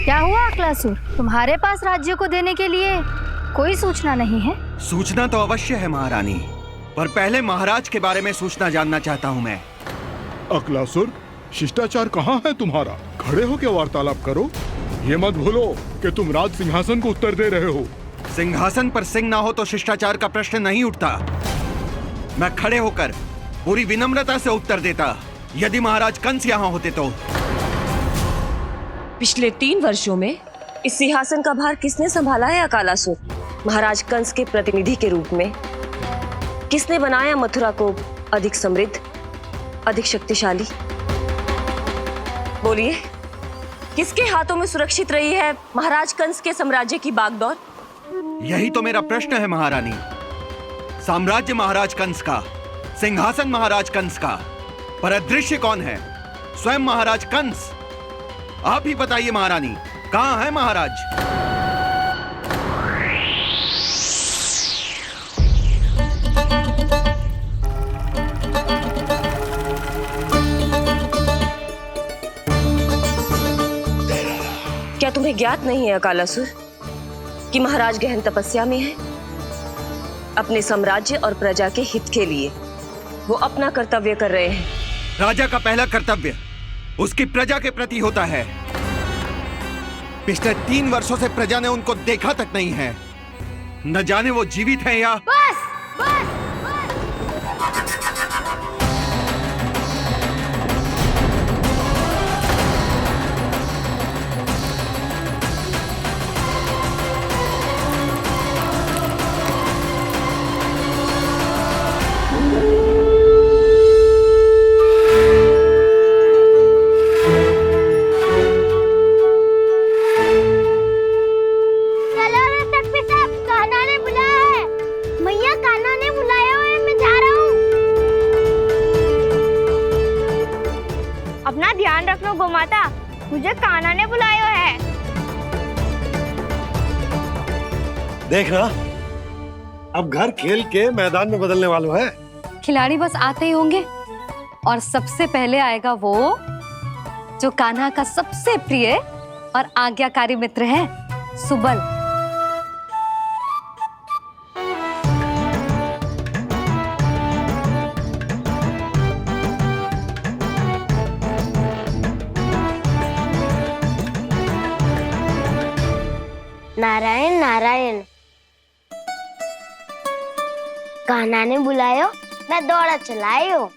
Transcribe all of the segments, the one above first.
क्या हुआ अकलासुर? तुम्हारे पास राज्य को देने के लिए कोई सूचना नहीं है? सूचना तो अवश्य है महारानी, पर पहले महाराज के बारे में सूचना जानना चाहता हूँ मैं। अकलासुर, शिष्टाचार कहाँ है तुम्हारा? खड़े होकर वार्तालाप करो। ये मत भूलो कि तुम राज सिंहासन को उत्तर दे रहे हो। सिंहासन पर सिंह ना हो तो शिष्टाचार का प्रश्न नहीं उठता। मैं खड़े होकर पूरी विनम्रता से उत्तर देता यदि महाराज कंस यहाँ होते तो। पिछले 3 वर्षों में इस सिंहासन का भार किसने संभाला है अकालासुर? महाराज कंस के प्रतिनिधि के रूप में किसने बनाया मथुरा को अधिक समृद्ध, अधिक शक्तिशाली? बोलिए, किसके हाथों में सुरक्षित रही है महाराज कंस के साम्राज्य की बागडोर? यही तो मेरा प्रश्न है महारानी। साम्राज्य महाराज कंस का, सिंहासन महाराज कंस का, पर अदृश्य कौन है? स्वयं महाराज कंस। आप ही बताइए महारानी, कहाँ है महाराज? क्या तुम्हें ज्ञात नहीं है अकालासुर कि महाराज गहन तपस्या में है? अपने साम्राज्य और प्रजा के हित के लिए वो अपना कर्तव्य कर रहे हैं। राजा का पहला कर्तव्य उसकी प्रजा के प्रति होता है। पिछले 3 वर्षों से प्रजा ने उनको देखा तक नहीं है। न जाने वो जीवित हैं या... बस बस। अपना ध्यान रखना गोमाता, मुझे कान्हा ने बुलाया है। देखना, अब घर खेल के मैदान में बदलने वालों है। खिलाड़ी बस आते ही होंगे और सबसे पहले आएगा वो जो कान्हा का सबसे प्रिय और आज्ञाकारी मित्र है, सुबल। नारायण नारायण, कान्हा ने बुलायो, मैं दौड़ा चलायो।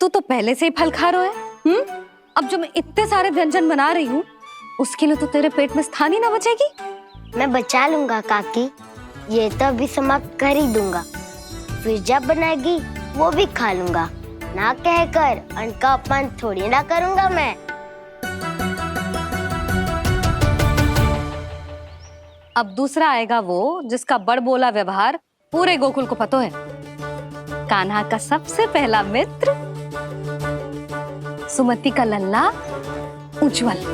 तू तो पहले से ही फल खा रहा है। अब जो मैं इतने सारे व्यंजन बना रही हूँ उसके लिए तो तेरे पेट में स्थान ही ना बचेगी। मैं बचा लूंगा काकी, ये तो अभी समाप्त कर ही दूंगा, फिर जब बनाएगी वो भी खा लूंगा। ना कहकर अन्न का अपमान थोड़ी ना करूंगा मैं। अब दूसरा आएगा वो जिसका बड़बोला व्यवहार पूरे गोकुल को पता है, कान्हा का सबसे पहला मित्र, सुमति का लल्ला उज्जवल।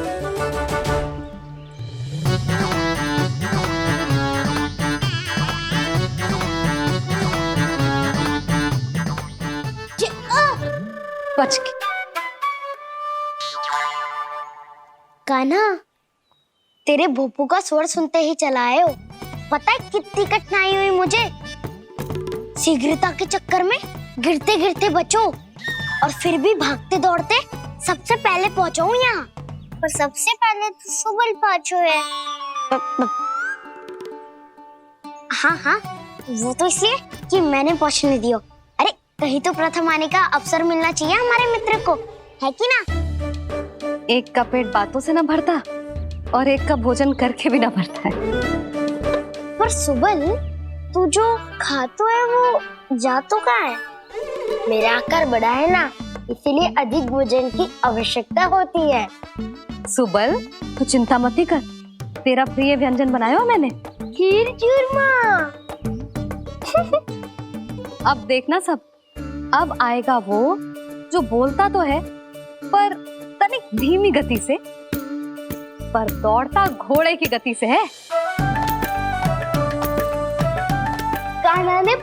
बच के। कान्हा, तेरे भोपू का स्वर सुनते ही चला आए हो। पता है कितनी कठिनाई हुई मुझे? शीघ्रता के चक्कर में गिरते गिरते बचो और फिर भी भागते दौड़ते सबसे पहले पहुंचाऊं यहाँ। पर सबसे पहले तो सुबल पहुंचो है। हाँ हाँ, वो तो इसलिए कि मैंने पहुंचने दियो। अरे कहीं तो प्रथम आने का अवसर मिलना चाहिए हमारे मित्र को, है कि ना? एक का पेट बातों से ना भरता और एक का भोजन करके भी ना भरता है। पर सुबल, तू जो खातो है वो जातो का है। मेरा आकार बड़ा है ना, इसीलिए अधिक भोजन की आवश्यकता होती है। सुबल, तू चिंता मत कर, तेरा प्रिय व्यंजन बनाया हो मैंने, खीर चूरमा। अब देखना सब, अब आएगा वो जो बोलता तो है पर तनिक धीमी गति से, पर दौड़ता घोड़े की गति से है। कान्हा ने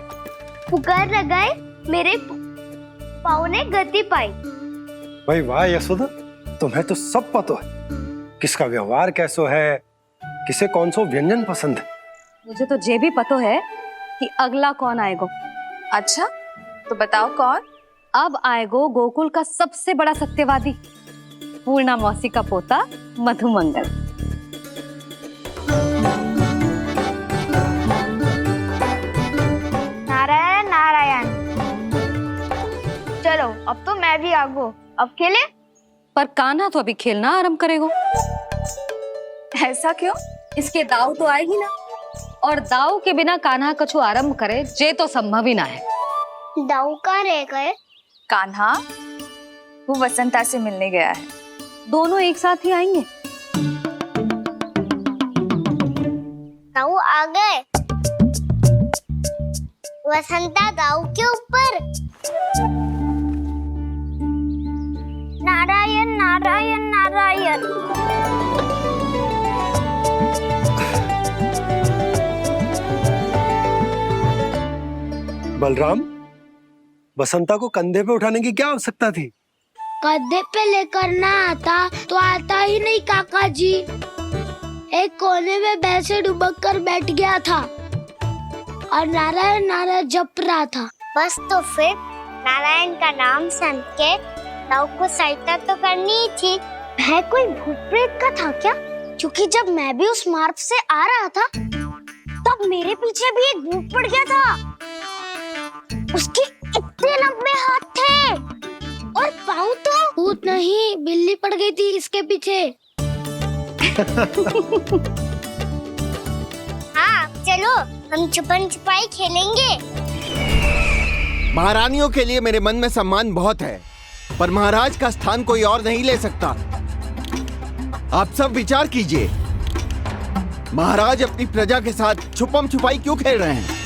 पुकार लगाए, मेरे पाँव ने गति पाई। भाई वाह यशोदा, तुम्हें तो सब पता है। किसका व्यवहार कैसो है, किसे कौन सो व्यंजन पसंद है। मुझे तो ये भी पता है कि अगला कौन आएगो। अच्छा, तो बताओ कौन? अब आएगो गोकुल का सबसे बड़ा सत्यवादी, पूर्णा मौसी का पोता मधुमंगल। नारायण नारायण। चलो अब तो मैं भी आगो, अब खेले। पर कान्हा तो अभी खेलना आरंभ करेगो। ऐसा क्यों? इसके दाव तो आएगी ना, और दाव के बिना कान्हा कछु आरंभ करे जे तो संभव ही ना है। दाऊ कहाँ रह गए? कान्हा वो वसंता से मिलने गया है। दोनों एक साथ ही आएंगे। दाऊ आ गए। वसंता दाऊ के ऊपर। नारायण नारायण नारायण। बलराम, बसंता को कंधे पे उठाने की क्या आवश्यकता थी? कंधे पे लेकर ना आता तो आता ही नहीं काका जी। एक कोने में बैसे डुबक कर बैठ गया था और नारायण नारायण जप रहा था। बस तो फिर नारायण का नाम सुन के दाऊ को सहायता तो करनी ही थी। वह कोई भूत प्रेत का था क्या? क्योंकि जब मैं भी उस मार्ग से आ रहा था तब मेरे पीछे भी एक भूत पड़ गया था। उसके इतने लंबे हाथ थे और पाँव तो भूत नहीं, बिल्ली पड़ गई थी इसके पीछे। हाँ चलो हम छुपन छुपाई खेलेंगे। महारानियों के लिए मेरे मन में सम्मान बहुत है, पर महाराज का स्थान कोई और नहीं ले सकता। आप सब विचार कीजिए, महाराज अपनी प्रजा के साथ छुपम छुपाई क्यों खेल रहे हैं?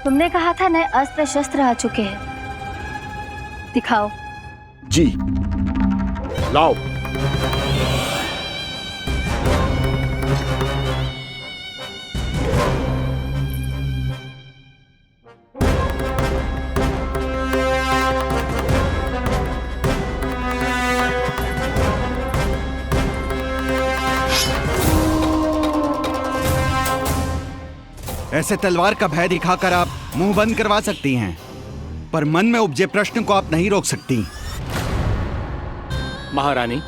तुमने कहा था नए अस्त्र शस्त्र आ चुके हैं, दिखाओ। जी लाओ। ऐसे तलवार का भय दिखाकर आप मुंह बंद करवा सकती हैं, पर मन में उपजे प्रश्न को आप नहीं रोक सकती। महारानी,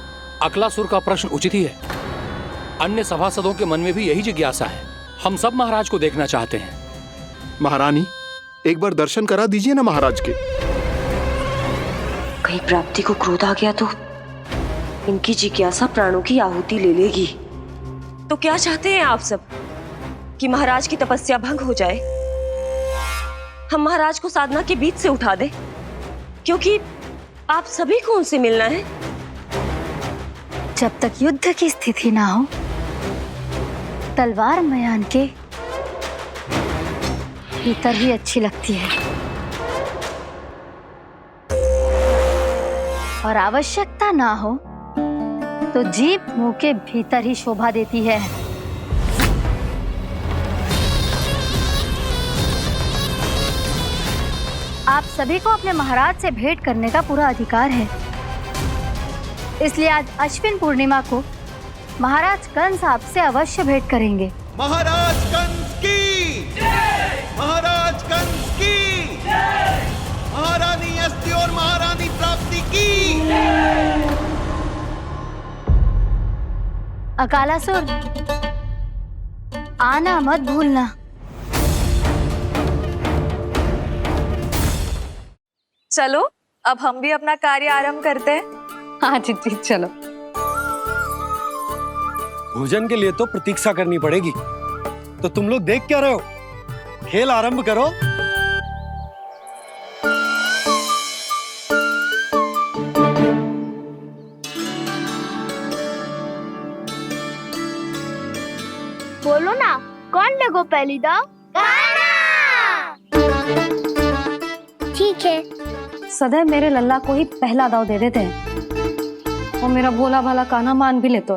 अकलासुर का प्रश्न उचित ही है। अन्य सभासदों के मन में भी यही जिज्ञासा है। हम सब महाराज को देखना चाहते हैं। महारानी, एक बार दर्शन करा दीजिए ना महाराज के। कहीं प्राप्ति को क्रोध आ गया तो इनकी जिज्ञासा प्राणों की आहुति ले लेगी। तो क्या चाहते हैं आप सब? कि महाराज की तपस्या भंग हो जाए? हम महाराज को साधना के बीच से उठा दें? क्योंकि आप सभी को उनसे मिलना है। जब तक युद्ध की स्थिति ना हो, तलवार मयान के भीतर ही अच्छी लगती है, और आवश्यकता ना हो तो जीभ मुंह के भीतर ही शोभा देती है। आप सभी को अपने महाराज से भेंट करने का पूरा अधिकार है, इसलिए आज अश्विन पूर्णिमा को महाराज कंस आपसे अवश्य भेंट करेंगे। महाराज कंस की जय! महाराज कंस की जय! महारानी अस्ति और महारानी प्राप्ति की जय! अकालासुर, आना मत भूलना। चलो अब हम भी अपना कार्य आरंभ करते हैं। हाँ जी चलो। भोजन के लिए तो प्रतीक्षा करनी पड़ेगी, तो तुम लोग देख क्या रहे हो? खेल आरंभ करो। बोलो ना, कौन लेगो पहली दाव? ठीक है। सदैव मेरे लल्ला को ही पहला दाव दे देते हैं और मेरा भोला भाला कान्हा मान भी लेते।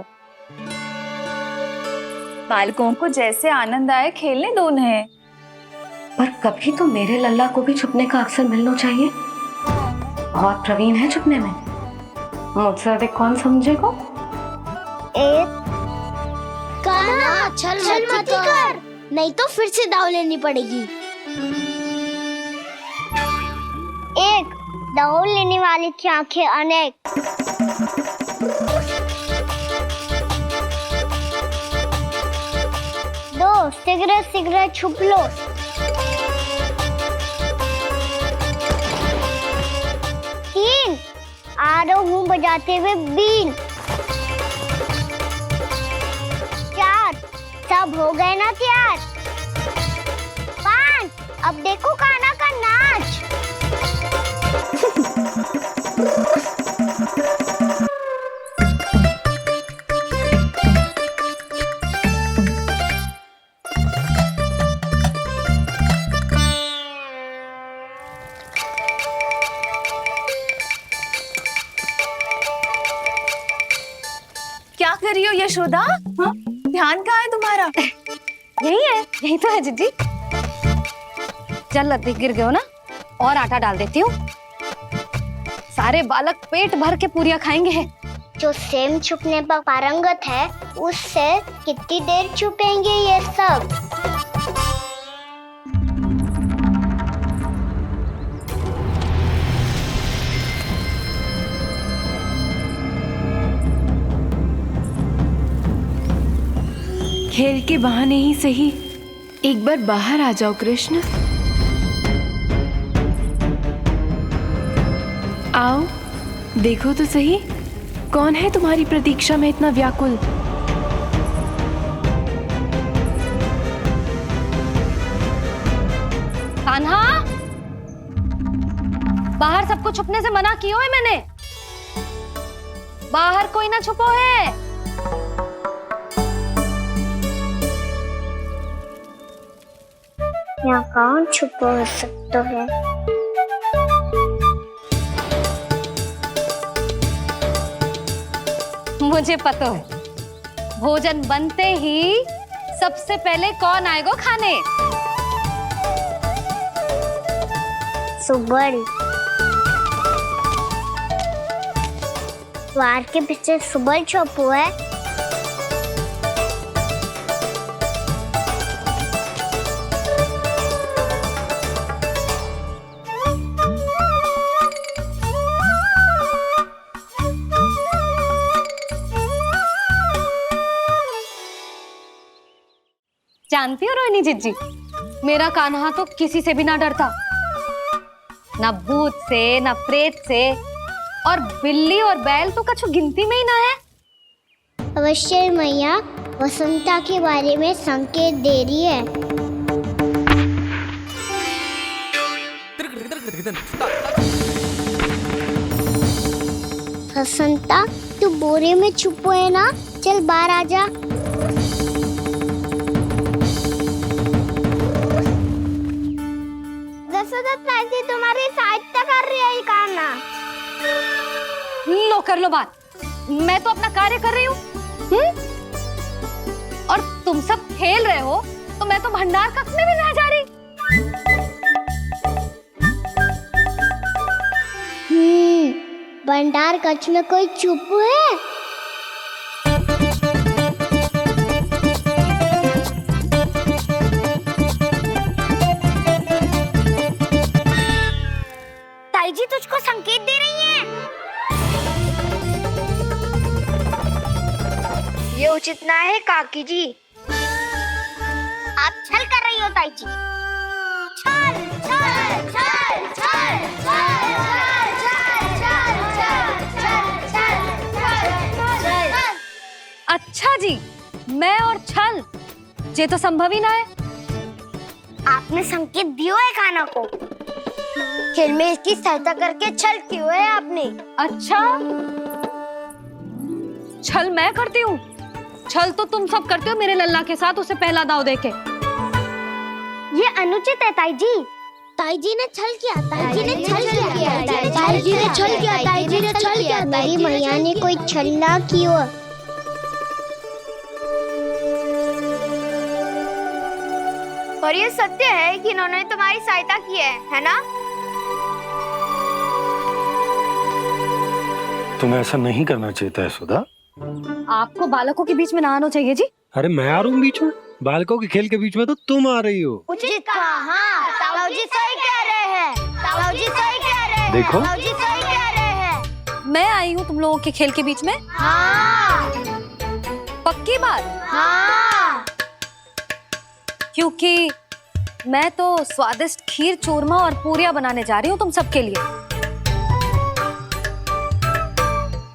बालकों को जैसे आनंद आए खेलने दो उन्हें। पर कभी तो मेरे लल्ला को भी छुपने का अवसर मिलना चाहिए। बहुत प्रवीण है छुपने में, मुझसे अधिक कौन समझेगा। कान्हा छल मत कर, नहीं तो फिर से दाव लेनी पड़ेगी। एक दाव लेने वाली की आंखें अनेक। दो सिगरेट सिगरेट छुप लो। तीन आ रहा हूँ बजाते हुए बीन। चार सब हो गए ना तैयार। पांच अब देखो कान्हा का नाच। क्या कर रही हो यशोदा? हाँ? ध्यान कहाँ है तुम्हारा? यही है, यही तो है जीजी। चल लत्ती गिर गए हो ना, और आटा डाल देती हूँ। सारे बालक पेट भर के पूरियां खाएंगे। जो सेम छुपने पर पारंगत है, उससे कितनी देर छुपेंगे ये सब? खेल के बहाने ही सही एक बार बाहर आ जाओ कृष्ण। आओ देखो तो सही, कौन है तुम्हारी प्रतीक्षा में इतना व्याकुल। कान्हा, बाहर सबको छुपने से मना किया है मैंने। बाहर कोई ना छुपो है। यहाँ कौन छुपा हो सकता है? मुझे पता है, भोजन बनते ही सबसे पहले कौन आएगा खाने? सुबल। द्वार के पीछे सुबल छुपा है। जानती हो रोहिणी जीजी, मेरा कान्हा तो किसी से भी ना डरता, ना भूत से ना प्रेत से, और बिल्ली और बैल तो कछु गिनती में ही ना है। अवश्य मैया वसंता के बारे में संकेत दे रही है। वसंता तू बोरे में छुपो है ना, चल बाहर आ जा। तुम्हारी सहायता कर रही है कान्हा। लो कर लो बात, मैं तो अपना कार्य कर रही हूँ। और तुम सब खेल रहे हो तो मैं तो भंडार कक्ष में भी रह जा रही। भंडार कक्ष में कोई चुप है? ताई जी तुझको संकेत दे रही हैं। ये उचित ना है काकी जी। आप छल कर रही हो ताई जी। छल छल छल छल छल अच्छा जी, मैं और छल ये तो संभव ही ना है। आपने संकेत दियो है कान्हा को, खेल में इसकी सहायता करके छल क्यों है आपने? अच्छा, छल मैं करती हूँ? छल तो तुम सब करते हो मेरे लल्ला के साथ, उसे पहला दाव देके। ये अनुचित है ताई जी। ताई जी ने छल किया, ताई जी ने छल किया, ताई जी ने छल किया, ताई जी ने छल किया। मेरी मैया ने कोई छल ना किया। और ये सत्य है कि इन्होंने तुम्हारी सहायता की है ना? तुम्हें ऐसा नहीं करना चाहिए था यशोदा। आपको बालकों के बीच में ना आना चाहिए जी। अरे मैं आ रहा हूँ बीच में? बालकों के खेल के बीच में तो तुम आ रही हो। उचित कहा। हाँ, ताऊ जी सही कह रहे हैं। ताऊ जी सही कह रहे हैं। देखो। ताऊ जी सही कह रहे हैं। मैं आई हूँ तुम लोगों के खेल के बीच में। हाँ। पक्की बात? हाँ। क्योंकि मैं तो स्वादिष्ट खीर, चूरमा और पूरियां बनाने जा रही हूँ तुम सबके लिए,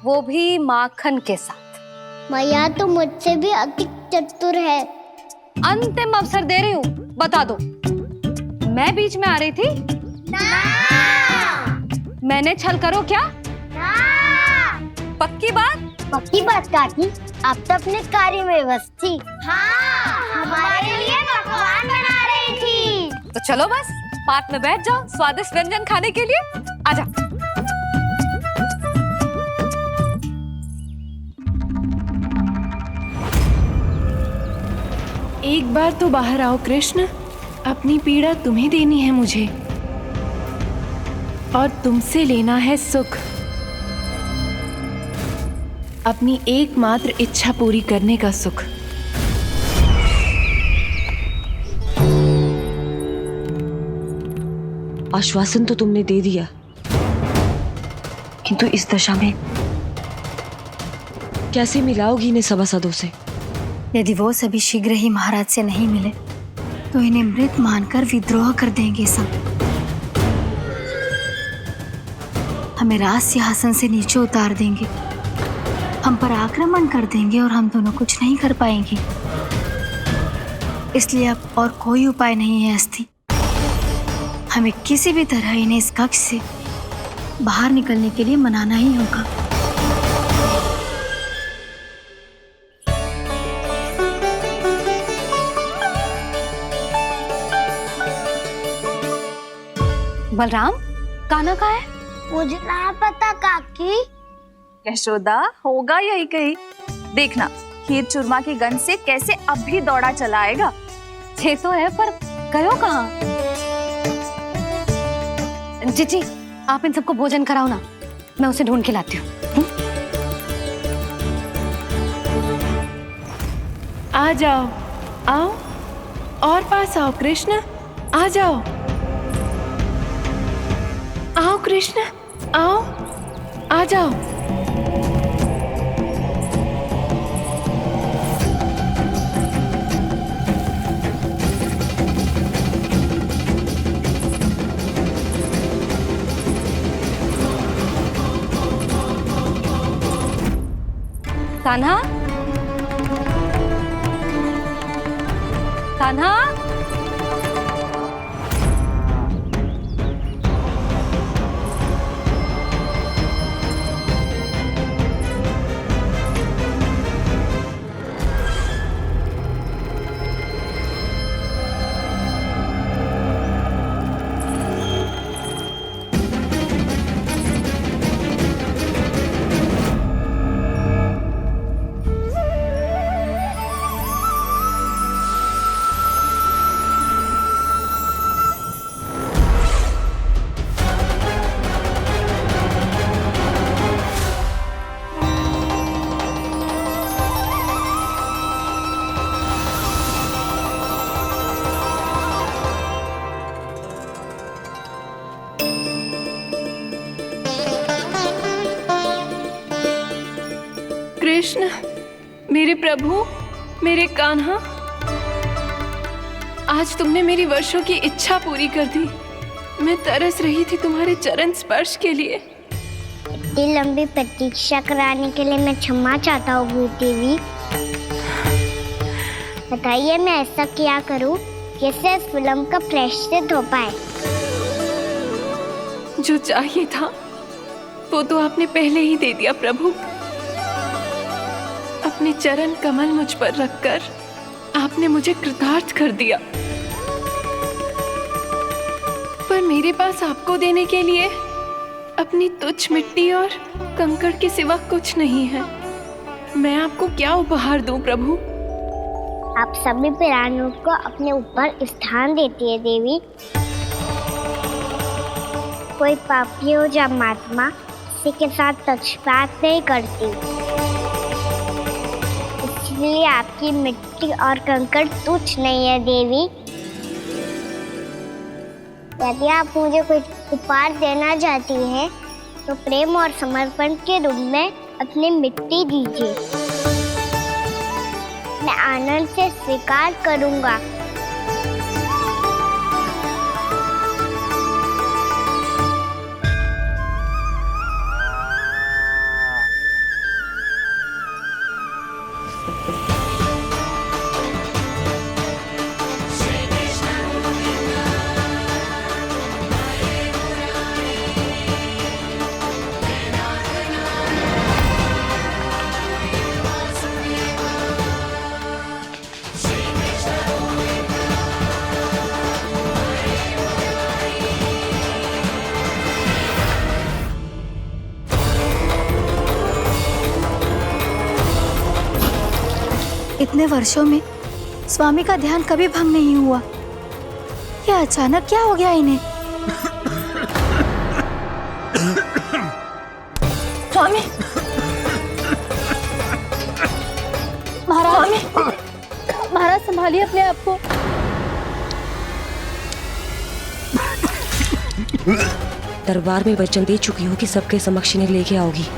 वो भी माखन के साथ। मैया तो मुझसे भी अधिक चतुर है। अंतिम अवसर दे रही हूँ, बता दो मैं बीच में आ रही थी? ना। मैंने छल करो क्या? ना। पक्की बात? पक्की बात काकी, आप तो अपने कार्य में व्यस्त थी। हाँ, हमारे लिए पकवान बना रही थी। तो चलो बस पात में बैठ जाओ स्वादिष्ट व्यंजन खाने के लिए। आजा। एक बार तो बाहर आओ कृष्ण, अपनी पीड़ा तुम्हें देनी है मुझे, और तुमसे लेना है सुख। अपनी एकमात्र इच्छा पूरी करने का सुख। आश्वासन तो तुमने दे दिया, किंतु इस दशा में कैसे मिलाओगी इन्हें सभासदों से? यदि वो सभी शीघ्र ही महाराज से नहीं मिले तो इन्हें मृत मानकर विद्रोह कर देंगे सब। हमें राज सिंहासन से नीचे उतार देंगे, हम पर आक्रमण कर देंगे और हम दोनों कुछ नहीं कर पाएंगे। इसलिए अब और कोई उपाय नहीं है अस्थि। हमें किसी भी तरह इन्हें इस कक्ष से बाहर निकलने के लिए मनाना ही होगा। बलराम, कान्हा कहाँ है? मुझे ना पता काकी। यशोदा, होगा यही कहीं। देखना खीर चूरमा की गंध से कैसे अब भी दौड़ा चला आएगा। छे तो है पर गयो कहाँ? जीजी, आप इन सबको भोजन कराओ ना, मैं उसे ढूंढ के लाती हूँ। आ जाओ, आओ और पास आओ कृष्ण, आ जाओ। आओ कृष्ण, आओ, आ जाओ। कान्हा, कान्हा, कृष्ण, मेरे प्रभु, मेरे कान्हा, आज तुमने मेरी वर्षों की इच्छा पूरी कर दी। मैं तरस रही थी तुम्हारे चरण स्पर्श के लिए। इतनी लंबी प्रतीक्षा कराने के लिए मैं क्षमा चाहता हूँ भूत देवी। बताइए मैं ऐसा क्या करूँ जिससे इस विलंब का प्रायश्चित हो पाए? जो चाहिए था वो तो आपने पहले ही दे दिया प्रभु। अपने चरण कमल मुझ पर रखकर आपने मुझे कृतार्थ कर दिया। पर मेरे पास आपको देने के लिए अपनी तुच्छ मिट्टी और कंकड़ के सिवा कुछ नहीं है। मैं आपको क्या उपहार दूं प्रभु? आप सभी प्राणियों को अपने ऊपर स्थान देती है देवी। कोई पापी हो या महात्मा किसी के साथ पक्षपात नहीं करती, इसलिए आपकी मिट्टी और कंकड़ तुच्छ नहीं है देवी। यदि आप मुझे कोई उपहार देना चाहती हैं, तो प्रेम और समर्पण के रूप में अपनी मिट्टी दीजिए। मैं आनंद से स्वीकार करूंगा। इतने वर्षों में स्वामी का ध्यान कभी भंग नहीं हुआ। ये अचानक क्या हो गया इन्हें? स्वामी, महाराज, महाराज संभालिए अपने आप को। दरबार में वचन दे चुकी हूँ कि सबके समक्ष इन्हें लेके आओगी,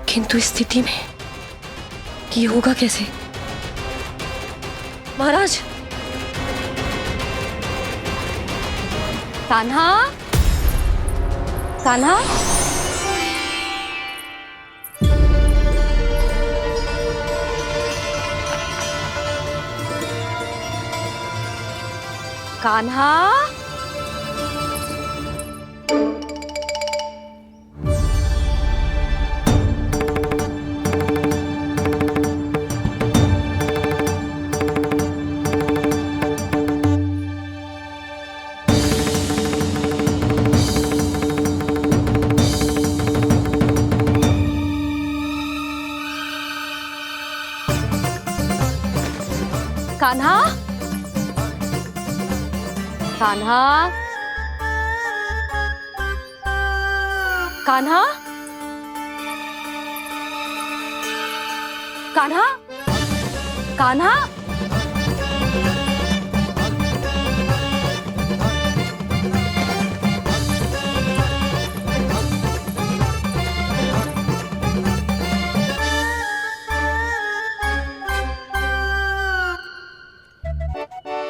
किंतु इस स्थिति में ये होगा कैसे? महाराज, कान्हा, कान्हा, कान्हा, कान्हा, कान्हा, कान्हा, कान्हा, कान्हा,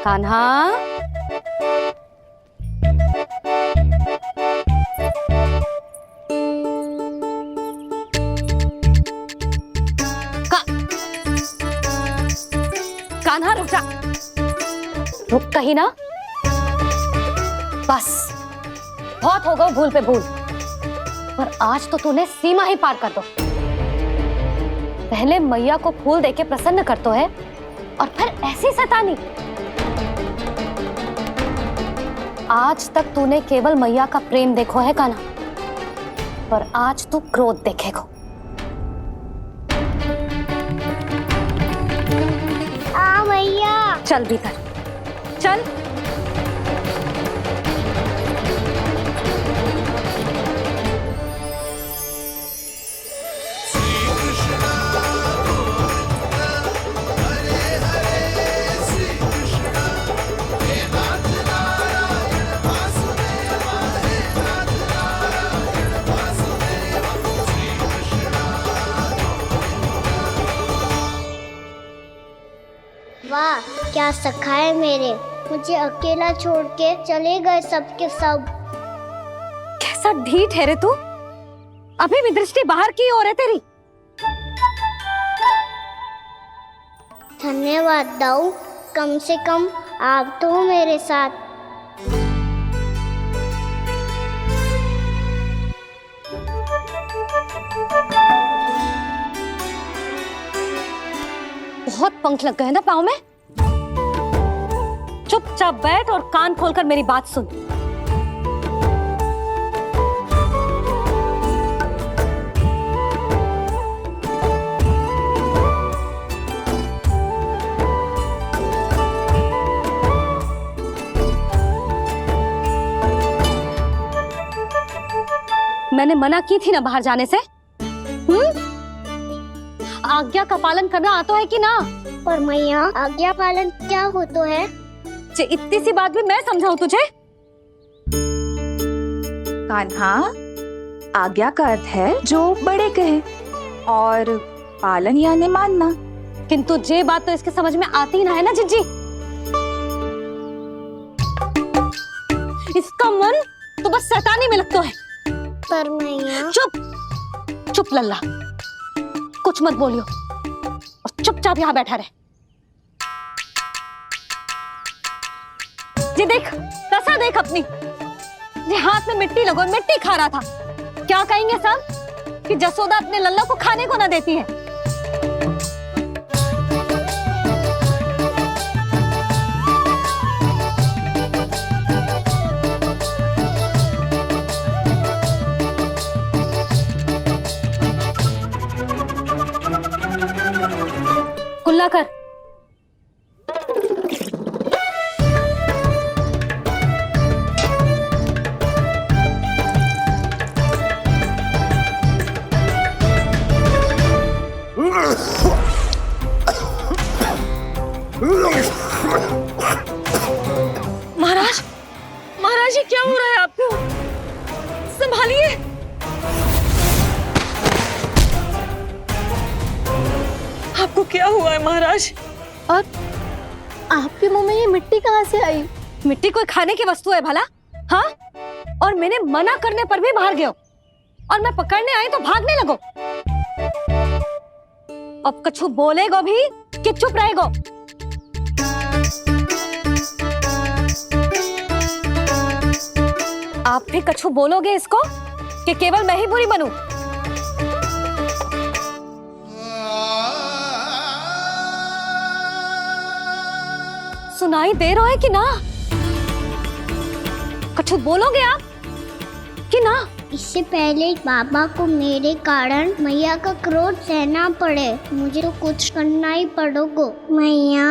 कान्हा, कान्हा रुक जा, रुक कहीं ना। बस बहुत हो गया भूल पे भूल, पर आज तो तूने सीमा ही पार कर दो। पहले मैया को फूल देके प्रसन्न कर तो है, और फिर ऐसी सतानी। आज तक तूने केवल मैया का प्रेम देखो है कान्हा, पर आज तू क्रोध देखेगा। मैया, चल भीतर, चल। वाह, क्या सखा है मेरे। मुझे अकेला छोड़ के चले गए सबके सब। कैसा ढीठ है रे तू। अभी भी दृष्टि बाहर की ओर है तेरी। धन्यवाद दाऊ, कम से कम आप तो हो मेरे साथ। बहुत पंख लग गए ना पाँव में। चुपचाप बैठ और कान खोलकर मेरी बात सुन। मैंने मना की थी ना बाहर जाने से। आज्ञा का पालन करना आता है कि ना? पर मैया आज्ञा पालन क्या होता है? इतनी सी बात भी मैं समझाऊं तुझे? कान्हा, आज्ञा का अर्थ है जो बड़े कहे और पालन यानी मानना। किंतु ये बात तो इसके समझ में आती ही ना है ना जिज्जी। इसका मन तो बस शैतानी में लगता है। पर मैया चुप चुप लल्ला, कुछ मत बोलियो और चुपचाप यहाँ बैठा रहे। ये देख दशा देख अपनी, ये हाथ में मिट्टी लगो मिट्टी खा रहा था। क्या कहेंगे सब कि जसोदा अपने लल्ला को खाने को ना देती है। कुल्ला कर। महाराज, महाराज ये क्या हो रहा है आपको? संभालिए। आपको क्या हुआ है महाराज? और आपके मुंह में ये मिट्टी कहाँ से आई? मिट्टी कोई खाने की वस्तु है भला? हाँ, और मैंने मना करने पर भी बाहर गए और मैं पकड़ने आई तो भागने लगो। अब कछु बोलेगो भी कि चुप रहेगो? आप भी कछु बोलोगे इसको कि केवल मैं ही बुरी बनूं? सुनाई दे रहा है कि ना? कछु बोलोगे आप कि ना? इससे पहले बाबा को मेरे कारण मैया का क्रोध सहना पड़े, मुझे तो कुछ करना ही पड़ेगा। मैया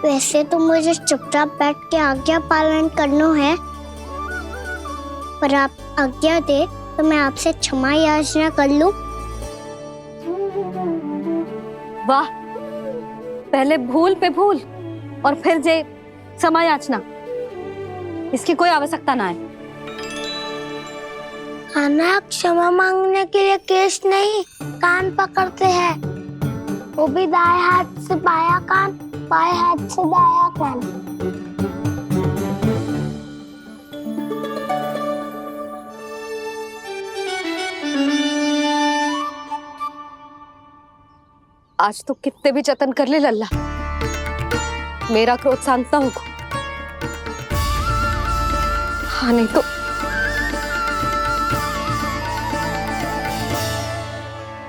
वैसे तो मुझे चुपचाप बैठ के आज्ञा पालन करना है, पर आप आज्ञा दे तो मैं आपसे क्षमा याचना कर लूं। वाह, पहले भूल पे भूल और फिर जे क्षमा याचना, इसकी कोई आवश्यकता ना है। खाना क्षमा मांगने के लिए केस नहीं, कान पकड़ते हैं, वो भी दाएं हाथ से बायां कान, बाएं हाथ से दायां कान। आज तो कितने भी जतन कर ले लल्ला, मेरा क्रोध शांत ना होगा। हाँ नहीं तो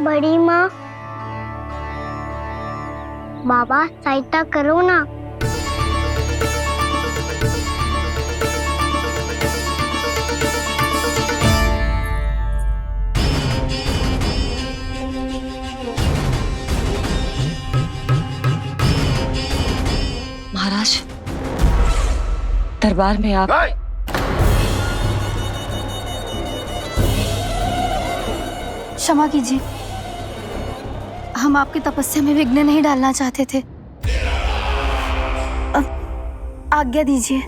बड़ी माँ, बाबा सहायता करो ना। महाराज, दरबार में आप क्षमा कीजिए, हम आपकी तपस्या में विघ्न नहीं डालना चाहते थे। अब आज्ञा दीजिए।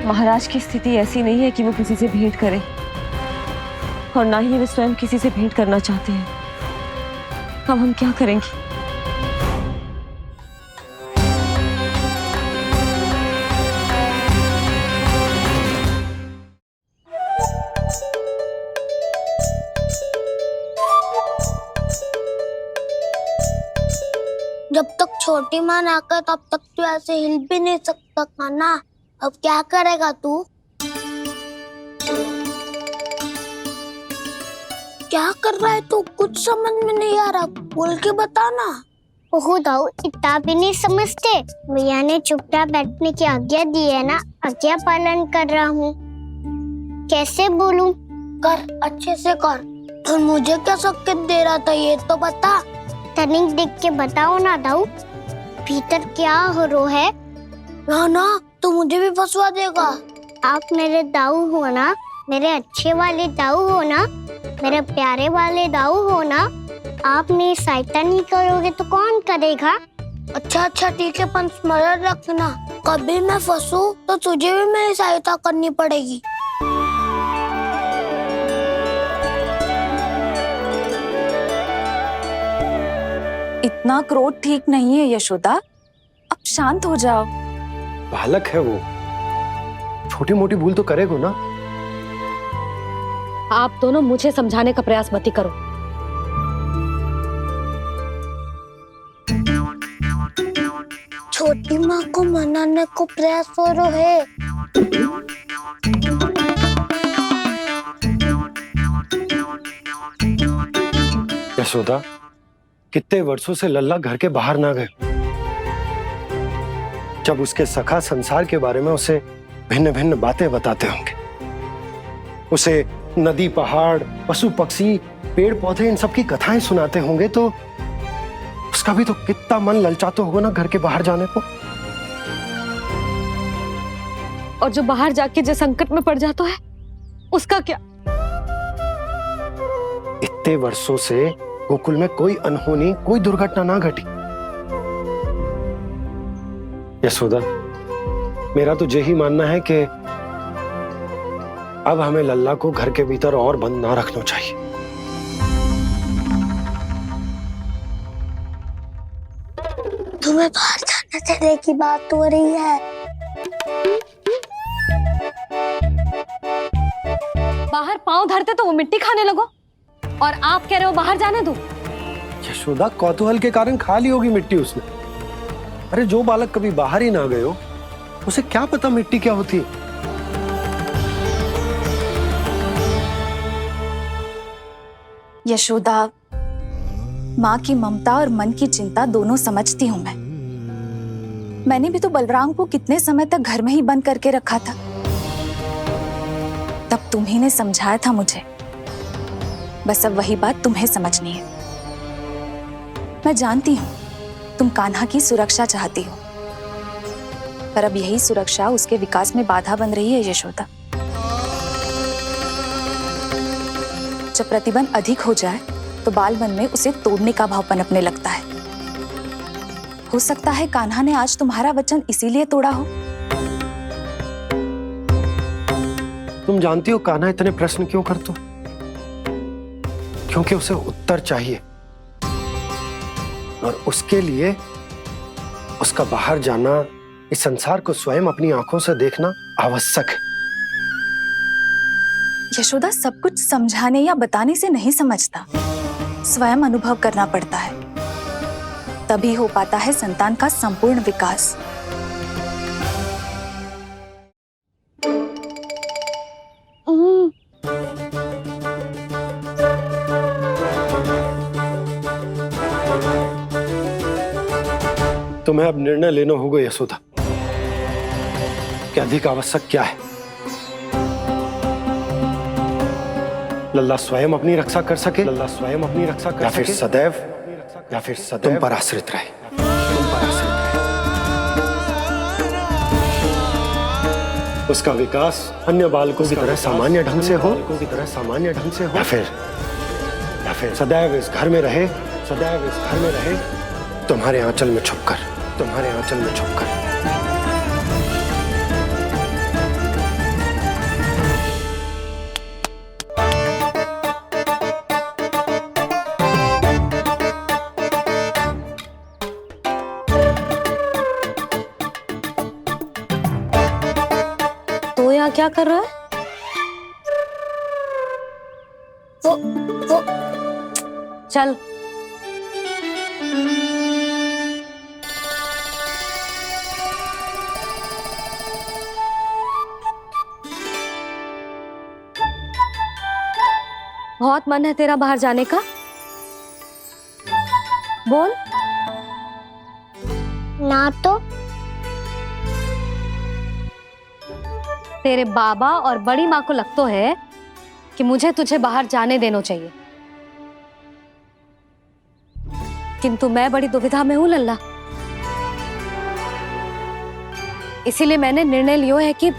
महाराज की स्थिति ऐसी नहीं है कि वो किसी से भेंट करें, और ना ही वे स्वयं किसी से भेंट करना चाहते हैं। अब हम क्या करेंगे? जब तक छोटी माँ ना कर तब तक तू ऐसे हिल भी नहीं सकता कान्हा। अब क्या करेगा तू? क्या कर रहा है तू? कुछ समझ में नहीं आ रहा, बोल के बताना। ओहो दाऊ, इतना भी नहीं समझते। भैया ने चुपचाप बैठने की आज्ञा दी है ना, आज्ञा पालन कर रहा हूँ। कैसे बोलूं? कर, अच्छे से कर। और मुझे क्या संकेत दे रहा था ये तो बता। तनिक देख के बताओ ना दाऊ, भीतर क्या हो रो है? ना तू मुझे भी फंसवा देगा। आप मेरे दाऊ हो ना, मेरे अच्छे वाले दाऊ हो ना, मेरे प्यारे वाले दाऊ हो ना। आप मेरी सहायता नहीं करोगे तो कौन करेगा? अच्छा ठीक है, पर स्मरण रखना, कभी मैं फंसूं तो तुझे भी मेरी सहायता करनी पड़ेगी। इतना क्रोध ठीक नहीं है यशोदा, अब शांत हो जाओ। बालक है वो, छोटी मोटी भूल तो करेगा ना। आप दोनों मुझे समझाने का प्रयास मत ही करो। छोटी माँ को मनाने को प्रयास हो रहा है। यशोदा, कितने वर्षों से लल्ला घर के बाहर ना गए। जब उसके सखा संसार के बारे में उसे भिन्न भिन्न बातें बताते होंगे, उसे नदी पहाड़ पशु पक्षी पेड़ पौधे इन सब की कथाएं सुनाते होंगे, तो उसका भी तो कितना मन ललचाता होगा ना घर के बाहर जाने को। और जो बाहर जाके जो संकट में पड़ जाता है उसका क्या? इतने वर्षों से गोकुल में कोई अनहोनी कोई दुर्घटना ना घटी। यशोदा, मेरा तो यही मानना है कि अब हमें लल्ला को घर के भीतर और बंद ना रखना चाहिए। तुम्हें बाहर जाने देने की बात हो रही है। बाहर पांव धरते तो वो मिट्टी खाने लगो, और आप कह रहे हो बाहर जाने दो। यशोदा, कौतूहल के कारण खा ली होगी मिट्टी उसने। अरे जो बालक कभी बाहर ही ना गए हो, उसे क्या पता मिट्टी क्या होती है। यशोदा, माँ की ममता और मन की चिंता दोनों समझती हूँ मैं। मैंने भी तो बलराम को कितने समय तक घर में ही बंद करके रखा था। तब तुम्ही ने समझाया था मुझे, बस अब वही बात तुम्हें समझनी है। मैं जानती हूँ तुम कान्हा की सुरक्षा चाहती हो, पर अब यही सुरक्षा उसके विकास में बाधा बन रही है यशोदा। जब प्रतिबंध अधिक हो जाए तो बाल मन में उसे तोड़ने का भाव पनपने लगता है। हो सकता है कान्हा ने आज तुम्हारा वचन इसीलिए तोड़ा हो। तुम जानती हो कान्हा इतने प्रश्न क्यों करता? क्योंकि उसे उत्तर चाहिए, और उसके लिए उसका बाहर जाना, इस संसार को स्वयं अपनी आंखों से देखना आवश्यक है। यशोदा, सब कुछ समझाने या बताने से नहीं समझता, स्वयं अनुभव करना पड़ता है, तभी हो पाता है संतान का संपूर्ण विकास। तुम्हें अब निर्णय लेना होगा यशोदा कि अधिक आवश्यक क्या है। लल्ला स्वयं अपनी रक्षा कर सके, लल्ला स्वयं अपनी रक्षा कर सके, या फिर सदैव तुम पर आश्रित रहे। उसका विकास अन्य बालकों की तरह सामान्य ढंग से हो, या फिर सदैव इस घर में रहे, तुम्हारे आंचल में छुपकर। तो यहाँ क्या कर रहा है? वो चल। बहुत मन है तेरा बाहर जाने का? बोल। ना तो। तेरे बाबा और बड़ी माँ को लगता है कि मुझे तुझे बाहर जाने देना चाहिए, किंतु मैं बड़ी दुविधा में हूं लल्ला। इसीलिए मैंने निर्णय लियो है कि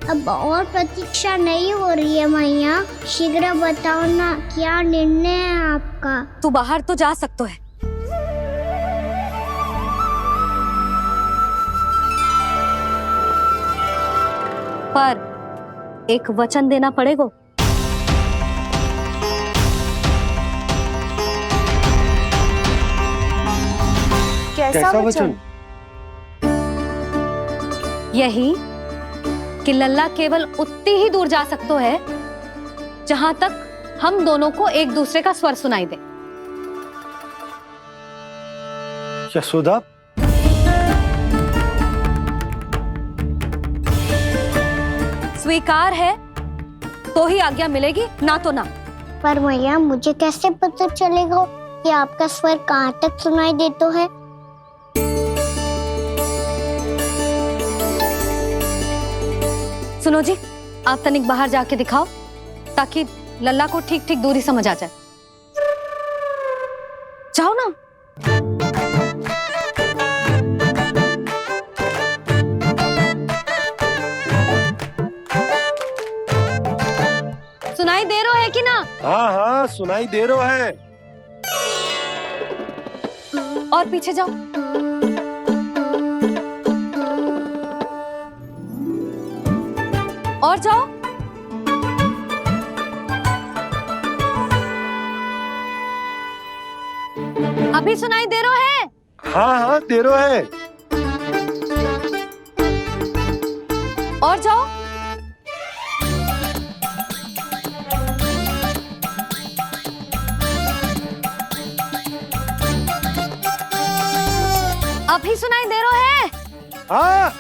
अब और प्रतीक्षा नहीं हो रही है मैया, शीघ्र बताओ ना क्या निर्णय है आपका। तू बाहर तो जा सकता है, पर एक वचन देना पड़ेगा। कैसा वचन? यही कि लल्ला केवल उतनी ही दूर जा सकता है जहां तक हम दोनों को एक दूसरे का स्वर सुनाई दे। यशोदा, स्वीकार है तो ही आज्ञा मिलेगी, ना तो ना। पर मैया मुझे कैसे पता चलेगा कि आपका स्वर कहाँ तक सुनाई देता है? सुनो जी, आप तनिक बाहर जाके दिखाओ ताकि लल्ला को ठीक ठीक दूरी समझ आ जाए। जाओ ना। सुनाई दे रहा है कि ना? हाँ हाँ सुनाई दे रहा है। और पीछे जाओ। और जाओ। अभी सुनाई दे रहा है? हाँ हाँ दे रहा है। और जाओ। अभी सुनाई दे रहा है? हाँ।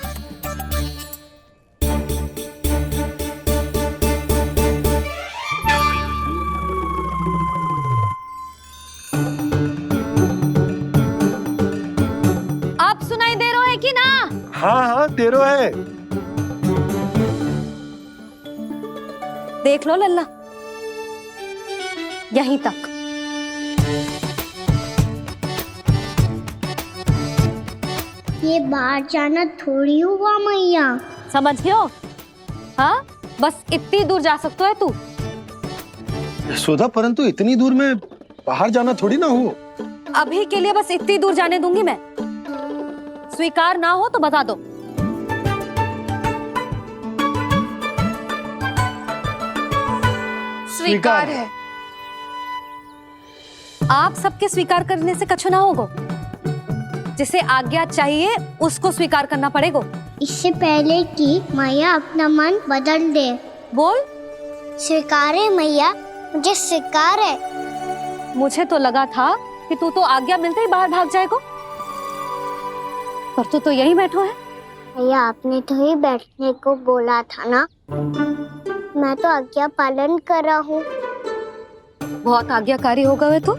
आप सुनाई दे रहा है कि ना? हाँ हाँ दे रहा है। देख लो लल्ला, यहीं तक। ये बाहर जाना थोड़ी हुआ मैया। समझ गयो? हाँ, बस इतनी दूर जा सकता है तू। यशोदा, परंतु इतनी दूर में बाहर जाना थोड़ी ना हो। अभी के लिए बस इतनी दूर जाने दूंगी मैं। स्वीकार ना हो तो बता दो। स्वीकार है। आप सबके स्वीकार करने से कछु ना होगा। जिसे आज्ञा चाहिए उसको स्वीकार करना पड़ेगा। इससे पहले कि मैया अपना मन बदल दे। बोल। स्वीकार है मैया, मुझे स्वीकार है। मुझे तो लगा था कि तू तो आज्ञा मिलते ही बाहर भाग जाएगा, पर तू तो यहीं बैठो है। भैया आपने तो ही बैठने को बोला था ना, मैं तो आज्ञा पालन कर रहा हूँ। बहुत आज्ञाकारी होगा वे तो।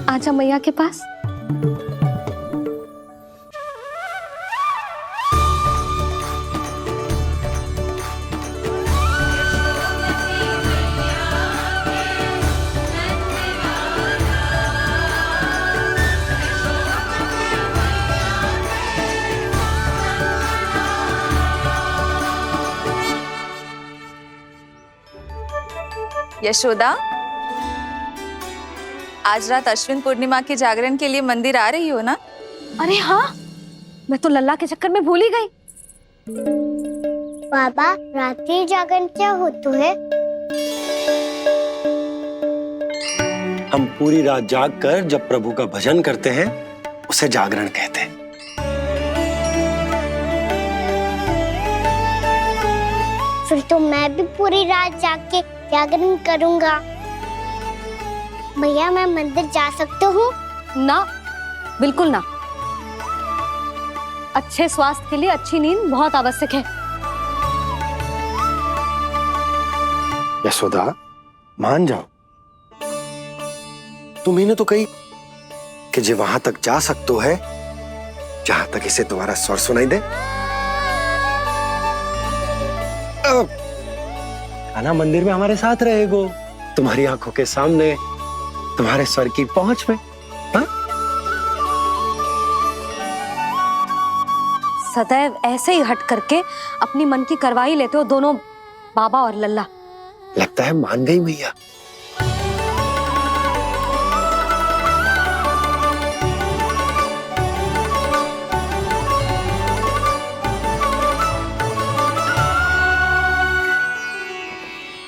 आजा मैया के पास। यशोदा, आज रात अश्विन पूर्णिमा के जागरण के लिए मंदिर आ रही हो ना? अरे हाँ, मैं तो लल्ला के चक्कर में भूल ही गई। बाबा, रात्रि जागरण क्या होता है? हम पूरी रात जाग कर जब प्रभु का भजन करते हैं उसे जागरण कहते हैं। फिर तो मैं भी पूरी रात जाग के जागरण करूंगा। भैया, मैं मंदिर जा सकती हूँ? ना, बिल्कुल ना। अच्छे स्वास्थ्य के लिए अच्छी नींद बहुत आवश्यक है। यशोदा, मान जाओ, तुम्ही ने तो कही कि जे वहां तक जा सकतो है जहां तक इसे तुम्हारा स्वर सुनाई दे। कान्हा मंदिर में हमारे साथ रहेगो, तुम्हारी आंखों के सामने, तुम्हारे स्वर की पहुंच में। हाँ? सदैव ऐसे ही हट करके अपनी मन की करवाई लेते हो दोनों बाबा और लल्ला। लगता है मान गई मैया।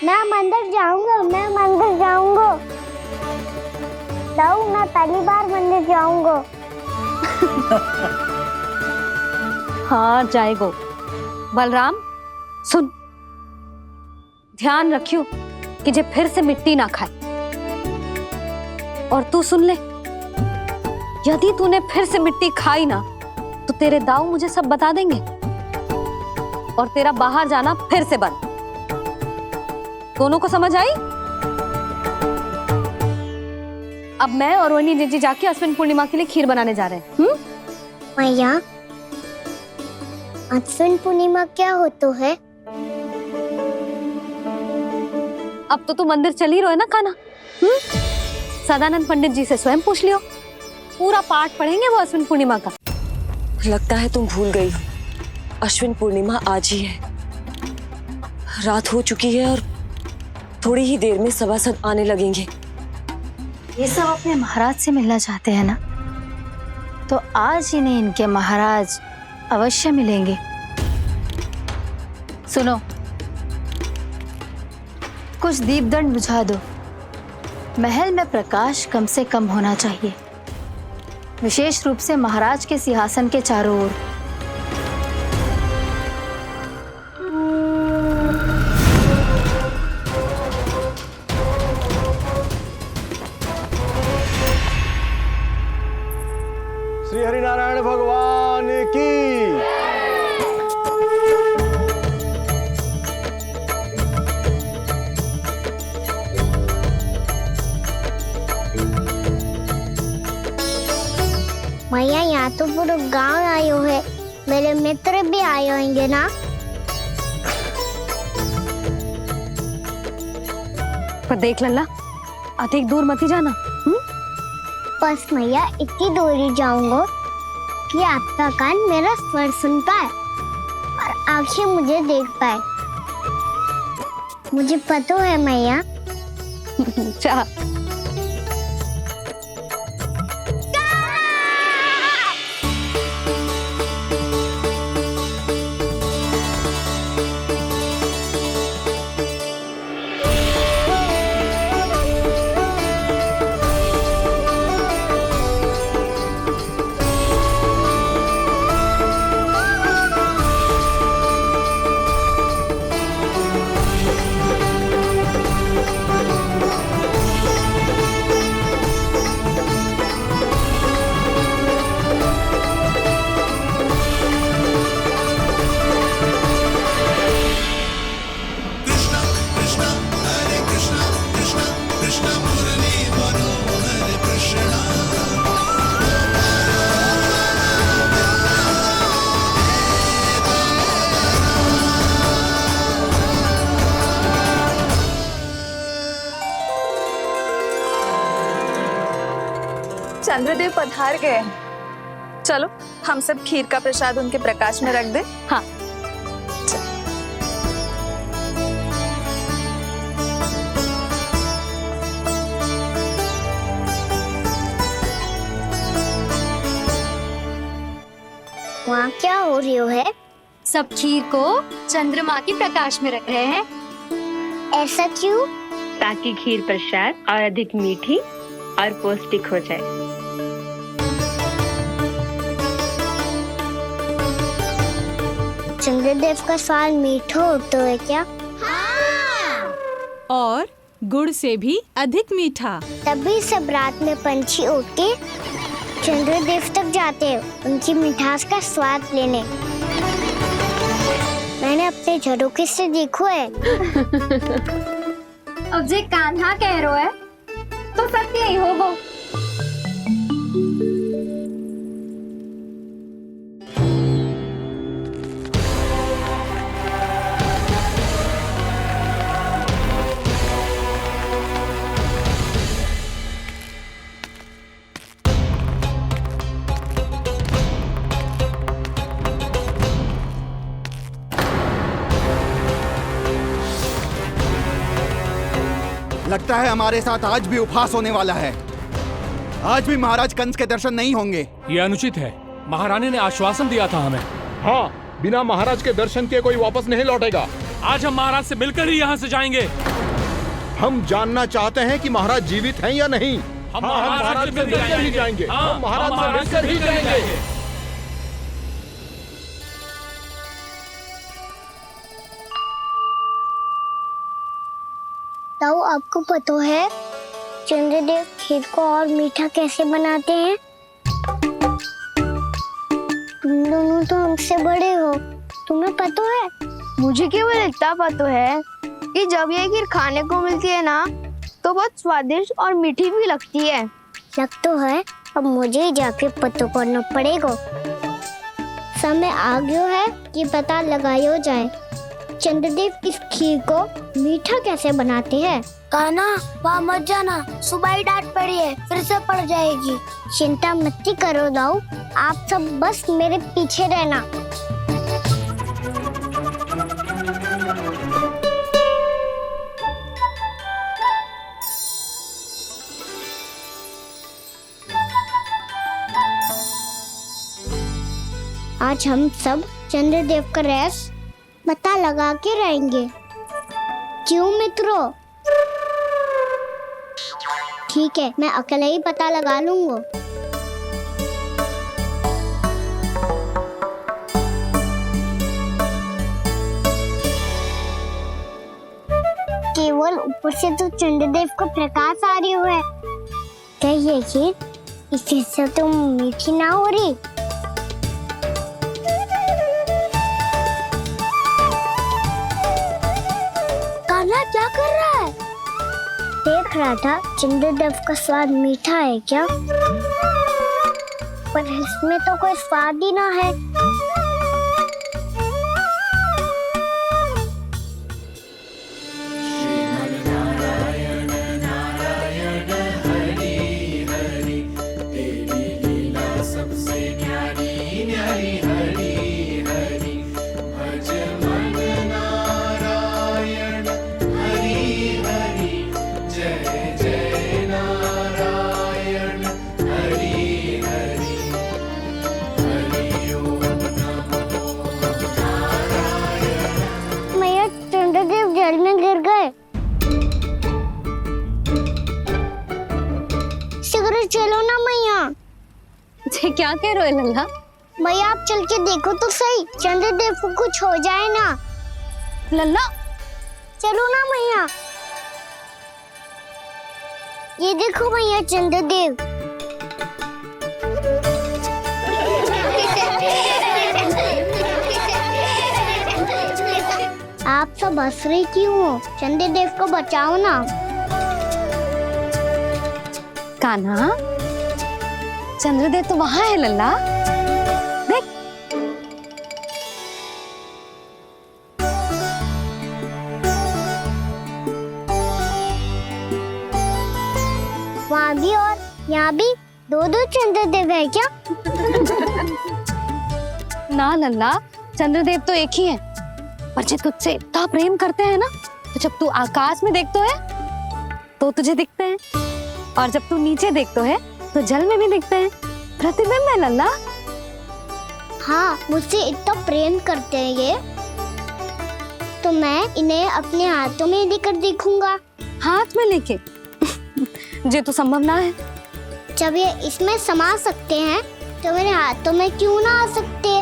मैं मंदिर जाऊंगा, मैं मंदिर जाऊंगा। दाऊ, मैं पहली बार मंदिर जाऊंगा। हाँ जाएगो। बलराम सुन, ध्यान रखियो कि जे फिर से मिट्टी ना खाए। और तू सुन ले, यदि तूने फिर से मिट्टी खाई ना तो तेरे दाऊ मुझे सब बता देंगे और तेरा बाहर जाना फिर से बंद। दोनों को समझ आई? अब मैं और रोहिणी जीजी जाके अश्विन पूर्णिमा के लिए खीर बनाने जा रहे हैं। मैया, अश्विन पूर्णिमा क्या होता है? अब तो तू मंदिर चल ही रहो है ना कान्हा। सदानंद पंडित जी से स्वयं पूछ लियो, पूरा पाठ पढ़ेंगे वो अश्विन पूर्णिमा का। लगता है तुम भूल गई हो, अश्विन पूर्णिमा आज ही है। रात हो चुकी है और थोड़ी ही देर में सभासद आने लगेंगे। ये सब अपने महाराज से मिलना चाहते हैं ना, तो आज इन्हें इनके महाराज अवश्य मिलेंगे। सुनो, कुछ दीपदंड बुझा दो। महल में प्रकाश कम से कम होना चाहिए, विशेष रूप से महाराज के सिंहासन के चारों ओर। श्री हरिनारायण भगवान की। मैया, यहाँ तो पूरा गांव आयो है, मेरे मित्र भी आए होंगे ना? पर देख लल्ला, अधिक दूर मत ही जाना। बस मैया, इतनी दूर जाऊंगा कि आपका कान मेरा स्वर सुन पाए और आंखें मुझे देख पाए। मुझे पता है मैया। चाह चंद्रदेव पधार गए। चलो हम सब खीर का प्रसाद उनके प्रकाश में रख दे। हाँ। वहाँ क्या हो रही है? सब खीर को चंद्रमा की प्रकाश में रख रहे हैं। ऐसा क्यों? ताकि खीर प्रसाद और अधिक मीठी और पौष्टिक हो जाए। चंद्रदेव का स्वाद मीठा होता है क्या? और गुड़ से भी अधिक मीठा। तभी सब रात में पंछी उठ के चंद्रदेव तक जाते हो उनकी मिठास का स्वाद लेने। मैंने अपने झरोखे से देखो है। अब जे कान्हा कह रो है तो सत्य ही हो वो। लगता है हमारे साथ आज भी उपहास होने वाला है। आज भी महाराज कंस के दर्शन नहीं होंगे। ये अनुचित है। महारानी ने आश्वासन दिया था हमें। हाँ, बिना महाराज के दर्शन के कोई वापस नहीं लौटेगा। आज हम महाराज से मिलकर ही यहाँ से जाएंगे। हम जानना चाहते हैं कि महाराज जीवित हैं या नहीं। हम महाराज से मिलकर ही जाएंगे। हम महाराज से मिलकर ही जाएंगे। ताऊ, आपको पता है चंद्रदेव खीर को और मीठा कैसे बनाते हैं? तुम दोनों तो हमसे बड़े हो, तुम्हें पता है? मुझे केवल इतना पता है कि जब ये खीर खाने को मिलती है ना तो बहुत स्वादिष्ट और मीठी भी लगती है। लग तो है, अब मुझे ही जाके पता करना पड़ेगा। समय आ गया है कि पता लगाया जाए चंद्रदेव इस खीर को मीठा कैसे बनाते हैं। कान्हा, वहाँ मत जाना, सुबह ही डांट पड़ी है, फिर से पड़ जाएगी। चिंता मत करो दाऊ, आप सब बस मेरे पीछे रहना। आज हम सब चंद्रदेव का रहस्य पता लगा के रहेंगे। क्यों मित्रों? ठीक है, मैं अकेले ही पता लगा लूंगा। केवल ऊपर से तो चंद्रदेव को प्रकाश आ रही है। क्या ये खीर इससे तो मीठी ना हो रही? कान्हा क्या कर रहा है? देख रहा था चंद्रदेव का स्वाद मीठा है क्या, पर इसमें तो कोई स्वाद ही ना है। जल में गिर गए। शीघ्र चलो ना मैया। ये क्या कह रहे हो लल्ला? मैया आप चल के देखो तो सही, चंद्रदेव को कुछ हो जाए ना। लल्ला चलो ना मैया। ये देखो मैया चंद्रदेव। आप सब हंस रहे क्यों हो? चंद्रदेव को बचाओ ना। कान्हा, चंद्रदेव तो वहां है लल्ला, देख। वहाँ भी और यहाँ भी दो दो चंद्रदेव है क्या? ना लल्ला, चंद्रदेव तो एक ही है। पर जब तुझसे इतना प्रेम करते हैं ना, तो जब तू आकाश में देखते है तो तुझे दिखते हैं, और जब तू नीचे देखते है तो जल में भी दिखते हैं। प्रतिबिंब है लल्ला। हाँ, मुझसे इतना प्रेम करते हैं ये, तो मैं इन्हें अपने हाथों में लेकर देखूंगा। हाथ में लेके? ये तो संभव ना है। जब ये इसमें समा सकते हैं तो मेरे हाथों में क्यों ना आ सकते?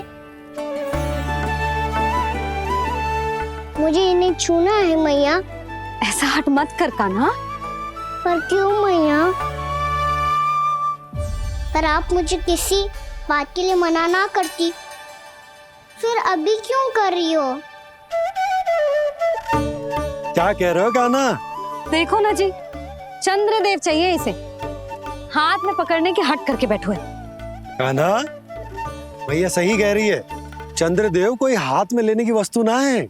मुझे इन्हें छूना है मैया। ऐसा हट मत कर कान्हा। पर क्यों मैया? पर आप मुझे किसी बात के लिए मना ना करती, फिर अभी क्यों कर रही हो? क्या कह रहे हो कान्हा? देखो ना जी, चंद्रदेव चाहिए इसे, हाथ में पकड़ने की हट करके बैठो है। कान्हा, भैया सही कह रही है, चंद्रदेव कोई हाथ में लेने की वस्तु ना है।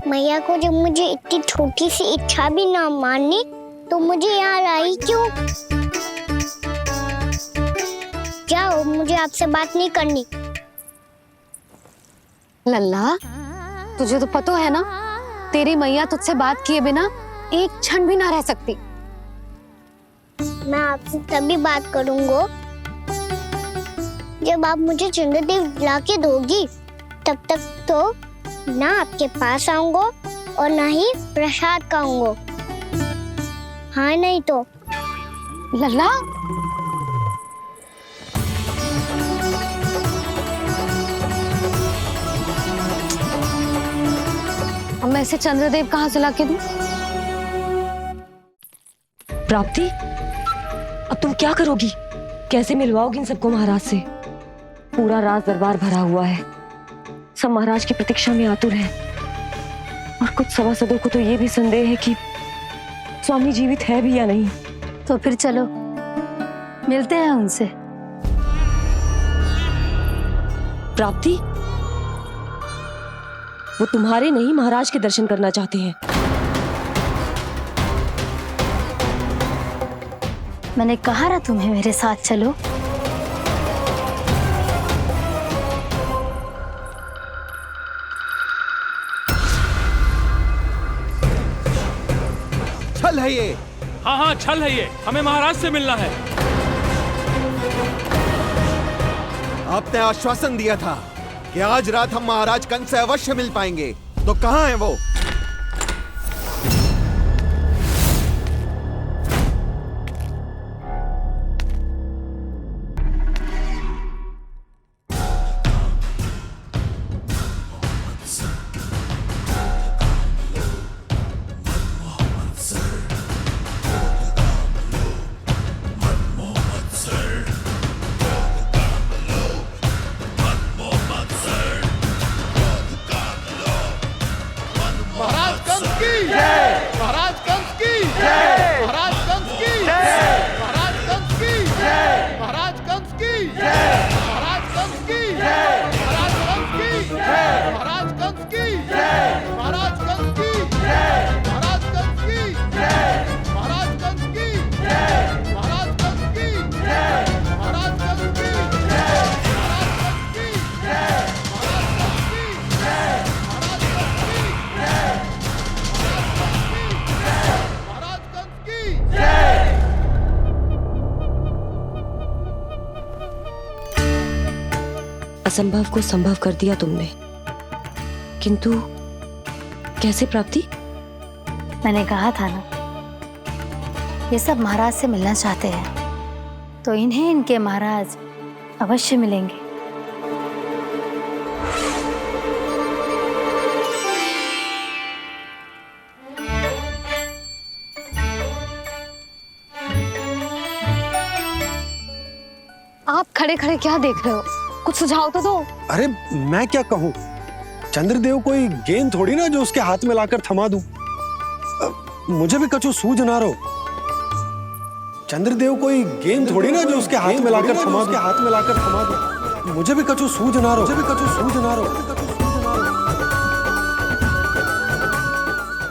मैया को जब मुझे इतनी छोटी सी इच्छा भी ना माननी, तो मुझे यहाँ लाई क्यों? जाओ, मुझे आपसे बात नहीं करनी। लल्ला, तुझे तो पता है ना, तेरी मैया तुझसे बात किए बिना एक क्षण भी ना रह सकती। मैं आपसे तभी बात करूंगा जब आप मुझे चंद्रदेव ला के दोगी। तब तक तो ना आपके पास आऊंगा और ना ही प्रसाद खाऊंगा। हाँ नहीं तो? लल्ला, अब मैं इसे चंद्रदेव कहाँ से लाके दूं? प्राप्ति, अब तुम क्या करोगी? कैसे मिलवाओगी इन सबको महाराज से? पूरा राज दरबार भरा हुआ है, सब महाराज की प्रतीक्षा में आतुर हैं। और कुछ सभासदों को तो ये भी संदेह है कि स्वामी जीवित है भी या नहीं। तो फिर चलो मिलते हैं उनसे। प्राप्ति, वो तुम्हारे नहीं महाराज के दर्शन करना चाहते हैं। मैंने कहा ना तुम्हें मेरे साथ चलो। छल है ये। हाँ हाँ, छल है ये, हमें महाराज से मिलना है। आपने आश्वासन दिया था कि आज रात हम महाराज कंस से अवश्य मिल पाएंगे, तो कहाँ है वो? असंभव को संभव कर दिया तुमने, किंतु कैसे प्राप्ति? मैंने कहा था ना, ये सब महाराज से मिलना चाहते हैं, तो इन्हें इनके महाराज अवश्य मिलेंगे। आप खड़े खड़े क्या देख रहे हो? कुछ सुझाव तो दो। अरे मैं क्या कहूँ, चंद्रदेव कोई गेंद थोड़ी ना जो उसके हाथ में लाकर थमा दूं। मुझे भी कछु सूझ ना रहो। चंद्रदेव कोई गेंद थोड़ी ना जो उसके हाथ में लाकर थमा दूं। मुझे भी कछु सूझ ना रहो।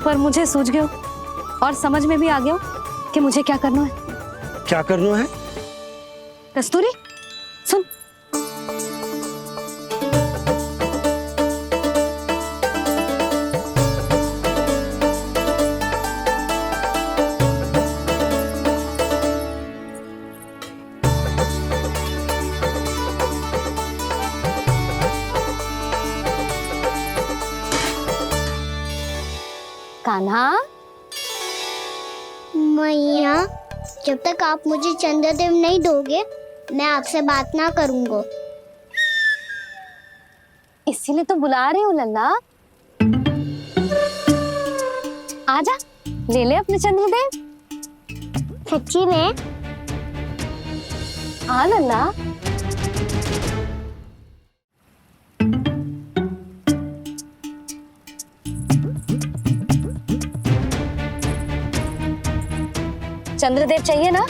पर मुझे सूझ गयो और समझ में भी आ गया कि मुझे क्या करना है। क्या करना है? कस्तूरी, सुन। कान्हा, मैया, जब तक आप मुझे चंद्रदेव नहीं दोगे, मैं आपसे बात ना करूंगा। इसीलिए तो बुला रही हूँ लल्ला। आजा, ले ले अपने चंद्रदेव। सच्ची में? हाँ लल्ला। चंद्रदेव चाहिए ना?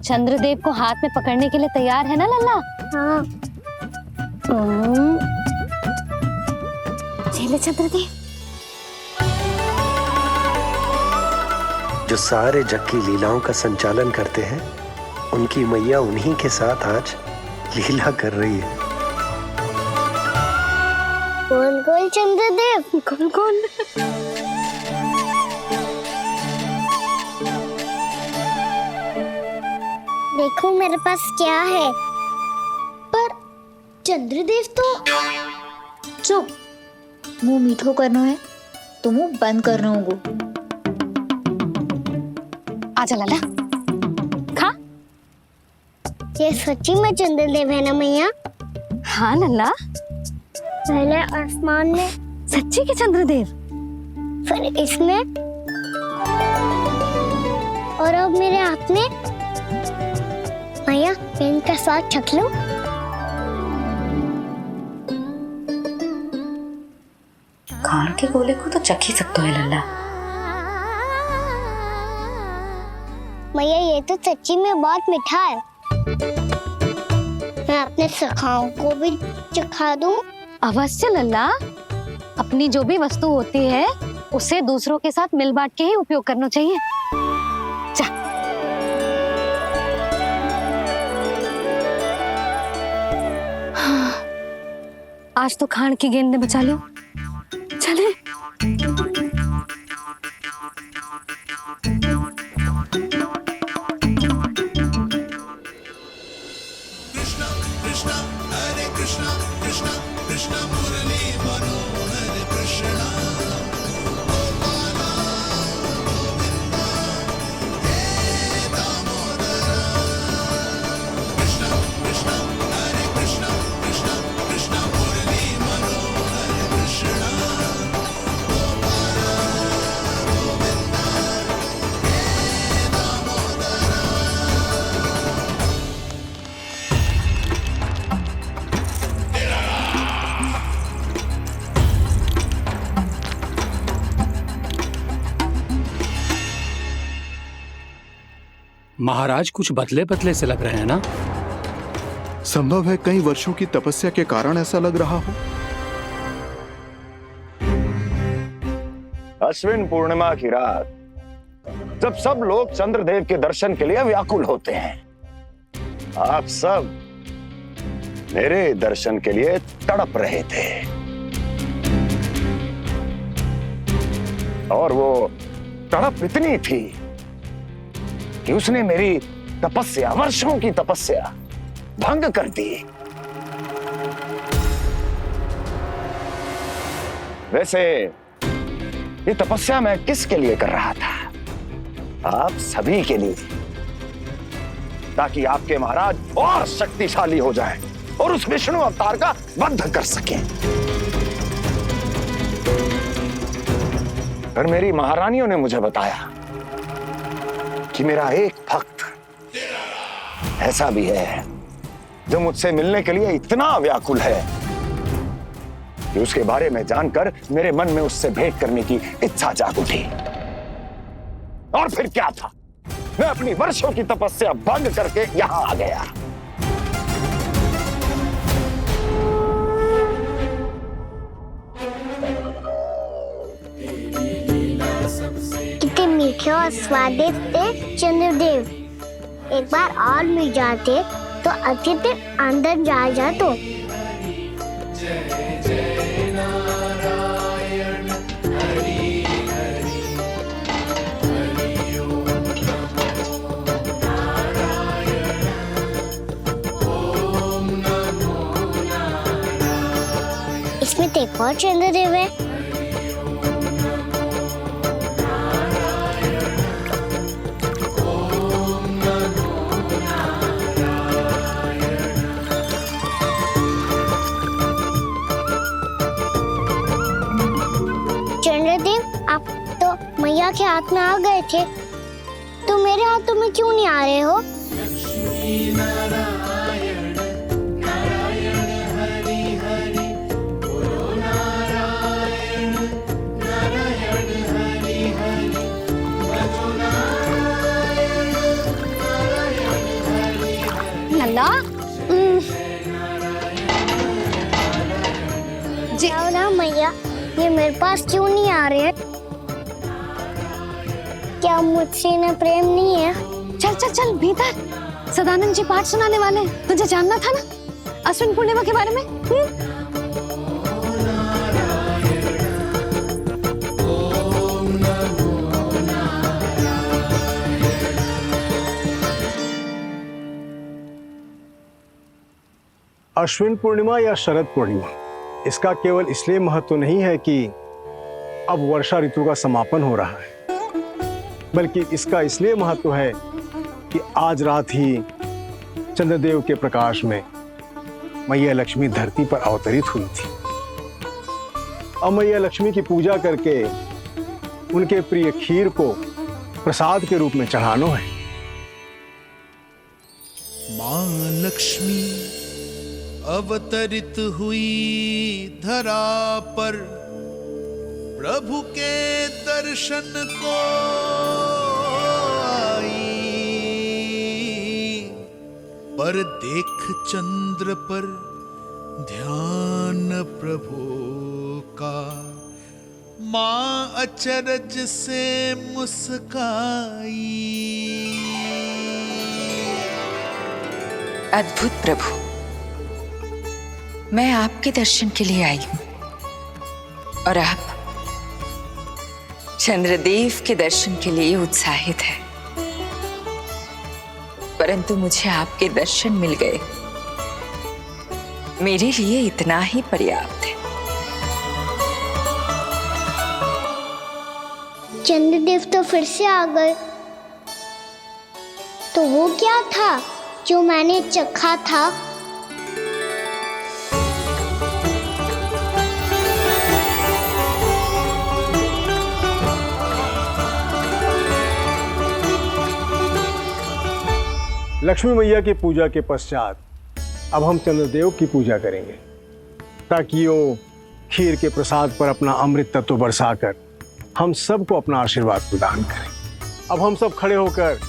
चंद्रदेव को हाथ में पकड़ने के लिए तैयार है ना लल्ला? हाँ। ले चंद्रदेव। जो सारे जग की लीलाओं का संचालन करते हैं, उनकी मैया उन्हीं के साथ आज लीला कर रही है। गोल गोल चंद्रदेव, गोल गोल। देखो मेरे पास क्या है। पर चंद्रदेव तो चुप, मुंह मीठो करनो है तो मुंह बंद करनो होगो। आजा लल्ला, खा। ये सच्ची में चंद्रदेव है ना मैया? हाँ लल्ला, पहले आसमान में, सच्ची के चंद्रदेव। फिर इसमें, और अब मेरे हाथ में। मैया, मैं इनका स्वाद चख लूं? खान के गोले को तो चख ही सकते है लल्ला। मैया, ये तो सच्ची में बहुत मीठा है। मैं अपने सखाओं को भी चखा दूं? अवश्य लल्ला, अपनी जो भी वस्तु होती है उसे दूसरों के साथ मिल बांट के ही उपयोग करना चाहिए। जा। आज तो खान की गेंद ने बचा लो। चले। महाराज कुछ बदले बदले से लग रहे हैं ना? संभव है कई वर्षों की तपस्या के कारण ऐसा लग रहा हो। अश्विन पूर्णिमा की रात, जब सब लोग चंद्रदेव के दर्शन के लिए व्याकुल होते हैं, आप सब मेरे दर्शन के लिए तड़प रहे थे। और वो तड़प इतनी थी कि उसने मेरी तपस्या, वर्षों की तपस्या भंग कर दी। वैसे ये तपस्या मैं किसके लिए कर रहा था? आप सभी के लिए, ताकि आपके महाराज और शक्तिशाली हो जाएं और उस विष्णु अवतार का वध कर सकें। पर मेरी महारानियों ने मुझे बताया कि मेरा एक भक्त ऐसा भी है जो मुझसे मिलने के लिए इतना व्याकुल है कि उसके बारे में जानकर मेरे मन में उससे भेंट करने की इच्छा जाग उठी। और फिर क्या था, मैं अपनी वर्षों की तपस्या भंग करके यहां आ गया। कितने मीठे और स्वादिष्ट थे चंद्रदेव। एक बार और मिल जाते तो अच्छे दिन अंदर जा जातो। इसमें तो एक और चंद्रदेव है। चंद्रदेव, आप तो मैया के हाथ में आ गए थे, तो मेरे हाथों में क्यों नहीं आ रहे हो? लल्ला जी, जाओ ना मैया, ये मेरे पास क्यों नहीं आ रहे हैं? क्या मुझसे इन्हें प्रेम नहीं है? चल चल चल भीतर, सदानंद जी पाठ सुनाने वाले हैं। तुझे जानना था ना अश्विन पूर्णिमा के बारे में? अश्विन पूर्णिमा या शरद पूर्णिमा, इसका केवल इसलिए महत्व नहीं है कि अब वर्षा ऋतु का समापन हो रहा है, बल्कि इसका इसलिए महत्व है कि आज रात ही चंद्रदेव के प्रकाश में मैया लक्ष्मी धरती पर अवतरित हुई थी। अब मैया लक्ष्मी की पूजा करके उनके प्रिय खीर को प्रसाद के रूप में चढ़ाना है। मां लक्ष्मी अवतरित हुई धरा पर, प्रभु के दर्शन को आई, पर देख चंद्र पर ध्यान प्रभु का, मां अचरज से मुस्काई। अद्भुत प्रभु, मैं आपके दर्शन के लिए आई हूं और आप चंद्रदेव के दर्शन के लिए उत्साहित है, परंतु मुझे आपके दर्शन मिल गए, मेरे लिए इतना ही पर्याप्त है। चंद्रदेव तो फिर से आ गए, तो वो क्या था जो मैंने चखा था? लक्ष्मी मैया की पूजा के पश्चात अब हम चंद्रदेव की पूजा करेंगे, ताकि वो खीर के प्रसाद पर अपना अमृत तत्व बरसाकर हम सबको अपना आशीर्वाद प्रदान करें। अब हम सब खड़े होकर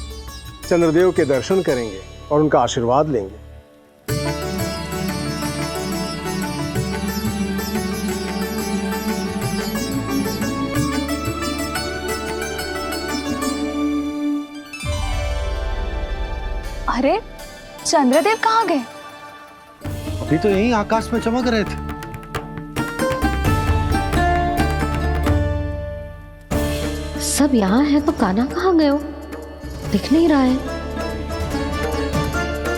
चंद्रदेव के दर्शन करेंगे और उनका आशीर्वाद लेंगे। अरे चंद्रदेव कहाँ गए? अभी तो यहीं आकाश में चमक रहे थे। सब यहाँ है तो कान्हा कहाँ गए हो? दिख नहीं रहा है।